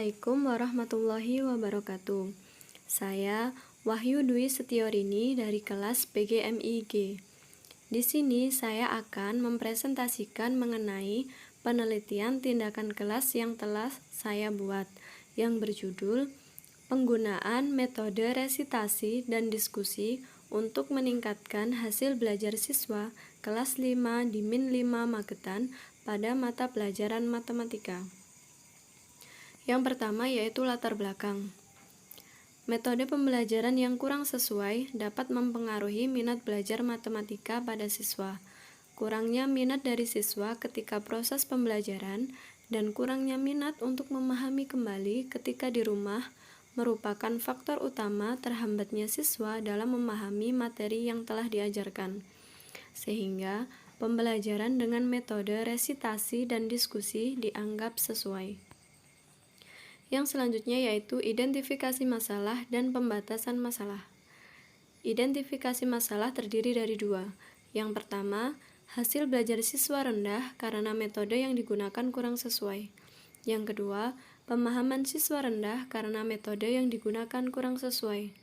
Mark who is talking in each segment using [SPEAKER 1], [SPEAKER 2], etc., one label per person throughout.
[SPEAKER 1] Assalamualaikum warahmatullahi wabarakatuh. Saya Wahyu Dwi Setiorini dari kelas PGMIG. Di sini saya akan mempresentasikan mengenai penelitian tindakan kelas yang telah saya buat, yang berjudul Penggunaan Metode Resitasi dan Diskusi untuk meningkatkan hasil belajar siswa kelas 5 di Min 5 Magetan pada mata pelajaran matematika. Yang pertama yaitu latar belakang. Metode pembelajaran yang kurang sesuai dapat mempengaruhi minat belajar matematika pada siswa. Kurangnya minat dari siswa ketika proses pembelajaran dan kurangnya minat untuk memahami kembali ketika di rumah merupakan faktor utama terhambatnya siswa dalam memahami materi yang telah diajarkan. Sehingga pembelajaran dengan metode resitasi dan diskusi dianggap sesuai. Yang selanjutnya yaitu identifikasi masalah dan pembatasan masalah. Identifikasi masalah terdiri dari dua. Yang pertama, hasil belajar siswa rendah karena metode yang digunakan kurang sesuai. Yang kedua, pemahaman siswa rendah karena metode yang digunakan kurang sesuai.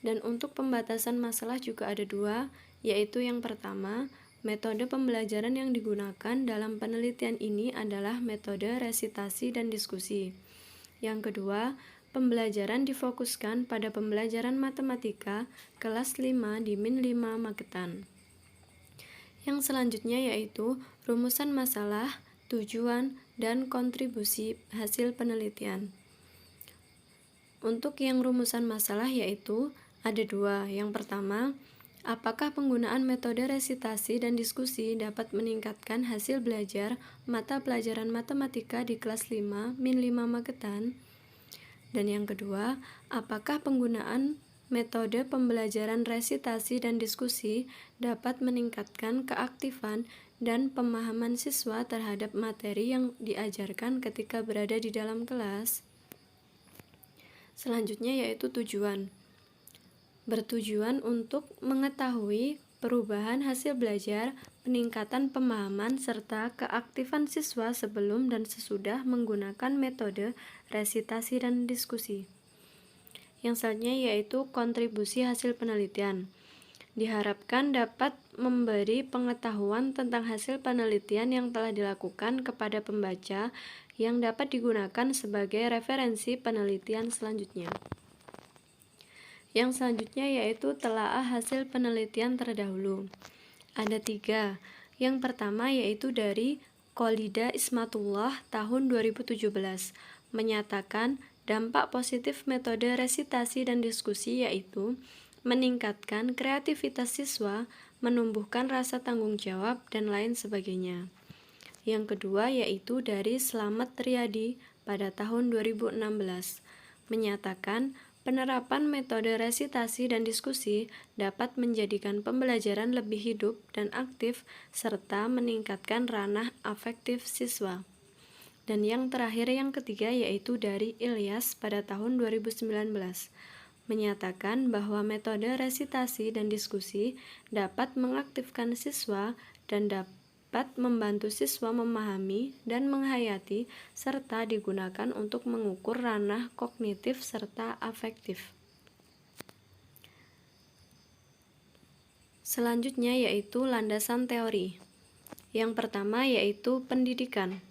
[SPEAKER 1] Dan untuk pembatasan masalah juga ada dua, yaitu yang pertama, metode pembelajaran yang digunakan dalam penelitian ini adalah metode resitasi dan diskusi. Yang kedua, pembelajaran difokuskan pada pembelajaran matematika kelas 5 di Min 5 Magetan. Yang selanjutnya yaitu rumusan masalah, tujuan, dan kontribusi hasil penelitian. Untuk yang rumusan masalah yaitu ada dua. Yang pertama, apakah penggunaan metode resitasi dan diskusi dapat meningkatkan hasil belajar mata pelajaran matematika di kelas 5 Min 5 Magetan? Dan yang kedua, apakah penggunaan metode pembelajaran resitasi dan diskusi dapat meningkatkan keaktifan dan pemahaman siswa terhadap materi yang diajarkan ketika berada di dalam kelas? Selanjutnya yaitu tujuan. Bertujuan untuk mengetahui perubahan hasil belajar, peningkatan pemahaman, serta keaktifan siswa sebelum dan sesudah menggunakan metode resitasi dan diskusi. Yang selanjutnya yaitu kontribusi hasil penelitian. Diharapkan dapat memberi pengetahuan tentang hasil penelitian yang telah dilakukan kepada pembaca yang dapat digunakan sebagai referensi penelitian selanjutnya. Yang selanjutnya yaitu telaah hasil penelitian terdahulu. Ada tiga. Yang pertama yaitu dari Kholida Ismatullah tahun 2017, menyatakan dampak positif metode resitasi dan diskusi yaitu meningkatkan kreativitas siswa, menumbuhkan rasa tanggung jawab, dan lain sebagainya. Yang kedua yaitu dari Slamet Riyadi pada tahun 2016, menyatakan penerapan metode resitasi dan diskusi dapat menjadikan pembelajaran lebih hidup dan aktif serta meningkatkan ranah afektif siswa. Dan yang terakhir yang ketiga yaitu dari Ilyas pada tahun 2019, menyatakan bahwa metode resitasi dan diskusi dapat mengaktifkan siswa dan dapat membantu siswa memahami dan menghayati serta digunakan untuk mengukur ranah kognitif serta afektif. Selanjutnya yaitu landasan teori. Yang pertama yaitu pendidikan.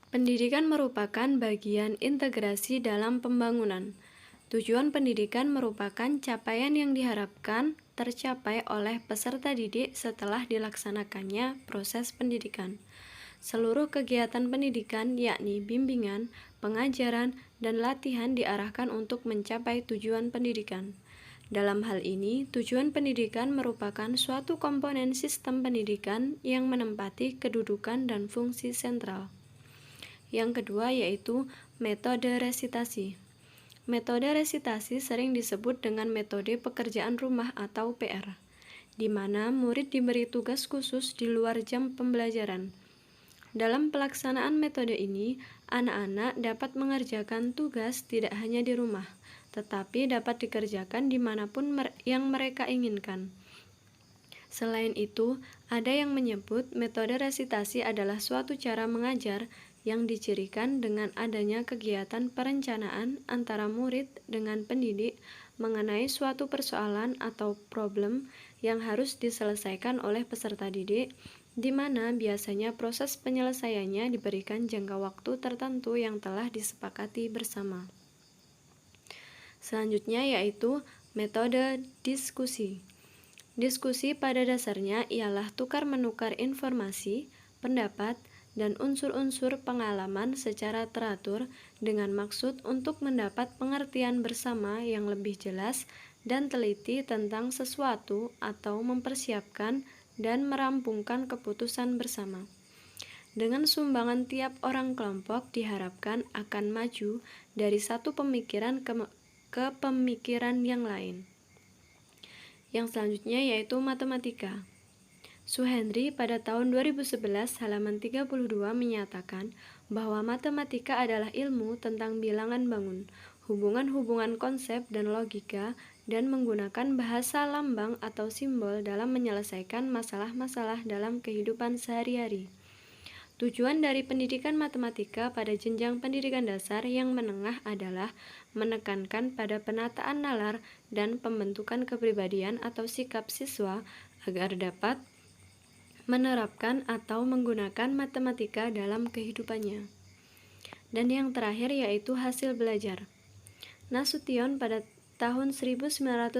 [SPEAKER 1] Pendidikan merupakan bagian integrasi dalam pembangunan. Tujuan pendidikan merupakan capaian yang diharapkan tercapai oleh peserta didik setelah dilaksanakannya proses pendidikan. Seluruh kegiatan pendidikan yakni bimbingan, pengajaran, dan latihan diarahkan untuk mencapai tujuan pendidikan. Dalam hal ini, tujuan pendidikan merupakan suatu komponen sistem pendidikan yang menempati kedudukan dan fungsi sentral. Yang kedua yaitu metode resitasi. Metode resitasi sering disebut dengan metode pekerjaan rumah atau PR, di mana murid diberi tugas khusus di luar jam pembelajaran. Dalam pelaksanaan metode ini, anak-anak dapat mengerjakan tugas tidak hanya di rumah, tetapi dapat dikerjakan dimanapun yang mereka inginkan. Selain itu, ada yang menyebut metode resitasi adalah suatu cara mengajar yang dicirikan dengan adanya kegiatan perencanaan antara murid dengan pendidik mengenai suatu persoalan atau problem yang harus diselesaikan oleh peserta didik, di mana biasanya proses penyelesaiannya diberikan jangka waktu tertentu yang telah disepakati bersama. Selanjutnya yaitu metode diskusi. Diskusi pada dasarnya ialah tukar-menukar informasi, pendapat, dan unsur-unsur pengalaman secara teratur dengan maksud untuk mendapat pengertian bersama yang lebih jelas dan teliti tentang sesuatu atau mempersiapkan dan merampungkan keputusan bersama. Dengan sumbangan tiap orang kelompok diharapkan akan maju dari satu pemikiran ke pemikiran yang lain. Yang selanjutnya yaitu matematika. Suhendri pada tahun 2011 halaman 32 menyatakan bahwa matematika adalah ilmu tentang bilangan bangun, hubungan-hubungan konsep dan logika, dan menggunakan bahasa lambang atau simbol dalam menyelesaikan masalah-masalah dalam kehidupan sehari-hari. Tujuan dari pendidikan matematika pada jenjang pendidikan dasar yang menengah adalah menekankan pada penataan nalar dan pembentukan kepribadian atau sikap siswa agar dapat menerapkan atau menggunakan matematika dalam kehidupannya. Dan yang terakhir yaitu hasil belajar. Nasution pada tahun 1994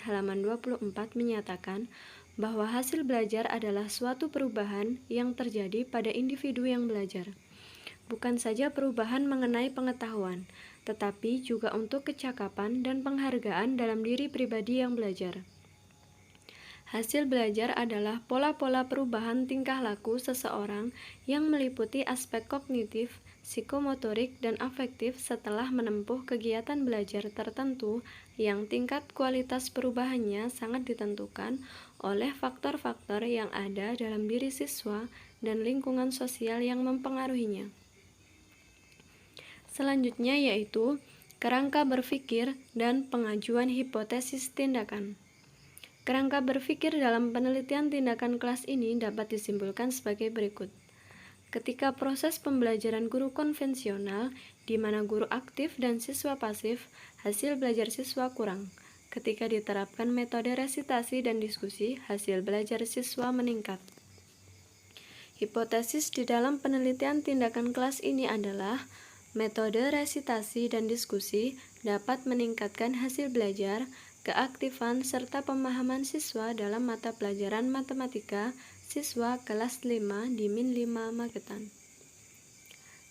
[SPEAKER 1] halaman 24 menyatakan bahwa hasil belajar adalah suatu perubahan yang terjadi pada individu yang belajar. Bukan saja perubahan mengenai pengetahuan, tetapi juga untuk kecakapan dan penghargaan dalam diri pribadi yang belajar. Hasil belajar adalah pola-pola perubahan tingkah laku seseorang yang meliputi aspek kognitif, psikomotorik, dan afektif setelah menempuh kegiatan belajar tertentu yang tingkat kualitas perubahannya sangat ditentukan oleh faktor-faktor yang ada dalam diri siswa dan lingkungan sosial yang mempengaruhinya. Selanjutnya yaitu kerangka berpikir dan pengajuan hipotesis tindakan. Kerangka berpikir dalam penelitian tindakan kelas ini dapat disimpulkan sebagai berikut. Ketika proses pembelajaran guru konvensional, di mana guru aktif dan siswa pasif, hasil belajar siswa kurang. Ketika diterapkan metode resitasi dan diskusi, hasil belajar siswa meningkat. Hipotesis di dalam penelitian tindakan kelas ini adalah metode resitasi dan diskusi dapat meningkatkan hasil belajar, keaktifan, serta pemahaman siswa dalam mata pelajaran matematika siswa kelas 5 di Min 5 Magetan.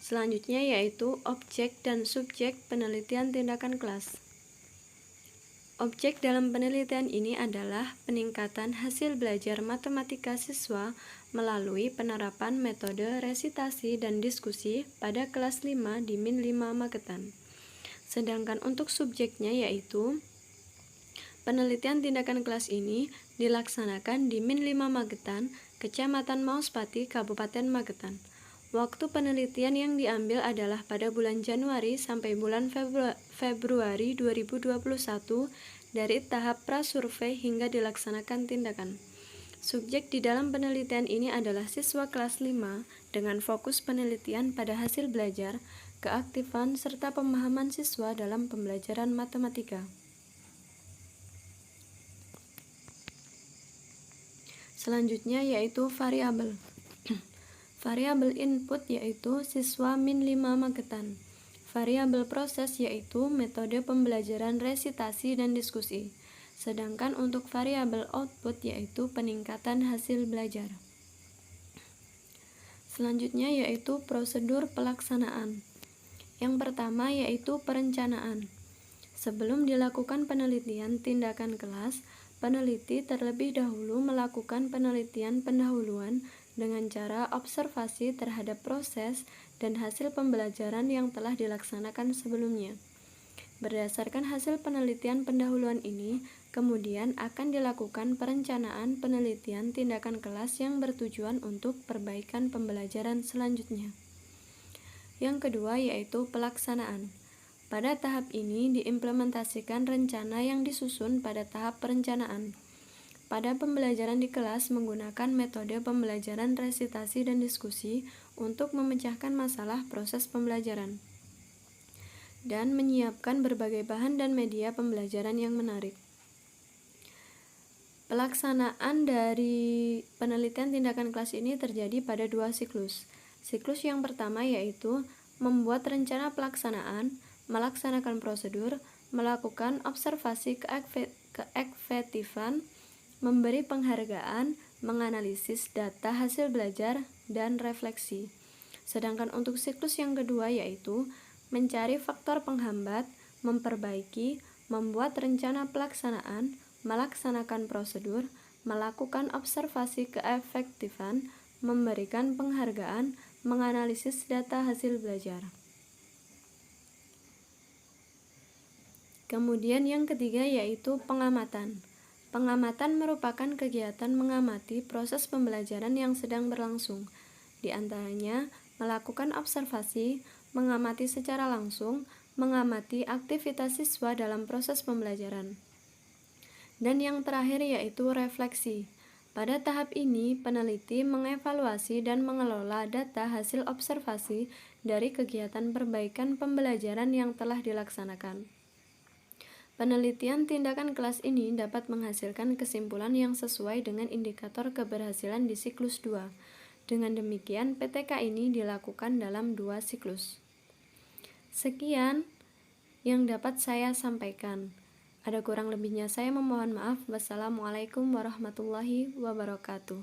[SPEAKER 1] Selanjutnya yaitu objek dan subjek penelitian tindakan kelas. Objek dalam penelitian ini adalah peningkatan hasil belajar matematika siswa melalui penerapan metode resitasi dan diskusi pada kelas 5 di Min 5 Magetan. Sedangkan untuk subjeknya yaitu penelitian tindakan kelas ini dilaksanakan di Min 5 Magetan, Kecamatan Mauspati, Kabupaten Magetan. Waktu penelitian yang diambil adalah pada bulan Januari sampai bulan Februari 2021 dari tahap prasurvei hingga dilaksanakan tindakan. Subjek di dalam penelitian ini adalah siswa kelas 5 dengan fokus penelitian pada hasil belajar, keaktifan, serta pemahaman siswa dalam pembelajaran matematika. Selanjutnya yaitu variabel. Variabel input yaitu siswa Min 5 Magetan. Variabel proses yaitu metode pembelajaran resitasi dan diskusi. Sedangkan untuk variabel output yaitu peningkatan hasil belajar. Selanjutnya yaitu prosedur pelaksanaan. Yang pertama yaitu perencanaan. Sebelum dilakukan penelitian tindakan kelas, peneliti terlebih dahulu melakukan penelitian pendahuluan dengan cara observasi terhadap proses dan hasil pembelajaran yang telah dilaksanakan sebelumnya. Berdasarkan hasil penelitian pendahuluan ini, kemudian akan dilakukan perencanaan penelitian tindakan kelas yang bertujuan untuk perbaikan pembelajaran selanjutnya. Yang kedua yaitu pelaksanaan. Pada tahap ini diimplementasikan rencana yang disusun pada tahap perencanaan. Pada pembelajaran di kelas menggunakan metode pembelajaran resitasi dan diskusi untuk memecahkan masalah proses pembelajaran dan menyiapkan berbagai bahan dan media pembelajaran yang menarik. Pelaksanaan dari penelitian tindakan kelas ini terjadi pada 2 siklus. Siklus yang pertama yaitu membuat rencana pelaksanaan, melaksanakan prosedur, melakukan observasi keefektifan, memberi penghargaan, menganalisis data hasil belajar, dan refleksi. Sedangkan untuk siklus yang kedua yaitu mencari faktor penghambat, memperbaiki, membuat rencana pelaksanaan, melaksanakan prosedur, melakukan observasi keefektifan, memberikan penghargaan, menganalisis data hasil belajar. Kemudian yang ketiga yaitu pengamatan. Pengamatan merupakan kegiatan mengamati proses pembelajaran yang sedang berlangsung. Di antaranya, melakukan observasi, mengamati secara langsung, mengamati aktivitas siswa dalam proses pembelajaran. Dan yang terakhir yaitu refleksi. Pada tahap ini, peneliti mengevaluasi dan mengelola data hasil observasi dari kegiatan perbaikan pembelajaran yang telah dilaksanakan. Penelitian tindakan kelas ini dapat menghasilkan kesimpulan yang sesuai dengan indikator keberhasilan di siklus 2. Dengan demikian, PTK ini dilakukan dalam 2 siklus. Sekian yang dapat saya sampaikan. Ada kurang lebihnya saya memohon maaf. Wassalamualaikum warahmatullahi wabarakatuh.